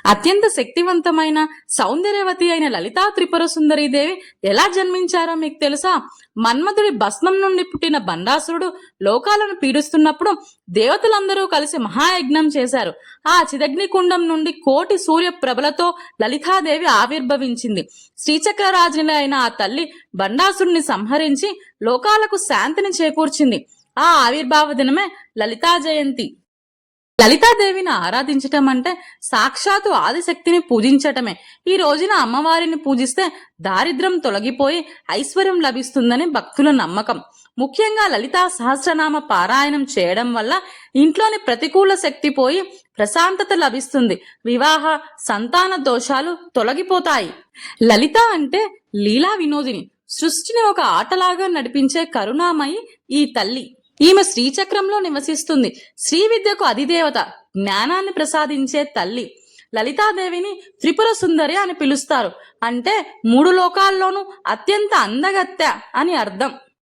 అత్యంత శక్తివంతమైన సౌందర్యవతి అయిన లలితా త్రిపుర సుందరీదేవి ఎలా జన్మించారో మీకు తెలుసా? మన్మధుడి భస్మం నుండి పుట్టిన బండాసురుడు లోకాలను పీడిస్తున్నప్పుడు దేవతలందరూ కలిసి మహాయజ్ఞం చేశారు. ఆ చిదగ్నికుండం నుండి కోటి సూర్య ప్రభలతో లలితాదేవి ఆవిర్భవించింది. శ్రీచక్రరాజుని అయిన ఆ తల్లి బండాసురుని సంహరించి లోకాలకు శాంతిని చేకూర్చింది. ఆ ఆవిర్భావ దినమే లలితా జయంతి. లలితాదేవిని ఆరాధించటం అంటే సాక్షాత్తు ఆదిశక్తిని పూజించటమే. ఈ రోజున అమ్మవారిని పూజిస్తే దారిద్ర్యం తొలగిపోయి ఐశ్వర్యం లభిస్తుందని భక్తుల నమ్మకం. ముఖ్యంగా లలితా సహస్రనామ పారాయణం చేయడం వల్ల ఇంట్లోని ప్రతికూల శక్తి పోయి ప్రశాంతత లభిస్తుంది. వివాహ సంతాన దోషాలు తొలగిపోతాయి. లలిత అంటే లీలా వినోదిని. సృష్టిని ఒక ఆటలాగా నడిపించే కరుణామయి ఈ తల్లి. ఈమె శ్రీచక్రంలో నివసిస్తుంది. శ్రీ విద్యకు అధిదేవత, జ్ఞానాన్ని ప్రసాదించే తల్లి. లలితాదేవిని త్రిపుర సుందరి అని పిలుస్తారు. అంటే 3 లోకాల్లోనూ అత్యంత అందగత్తె అని అర్థం.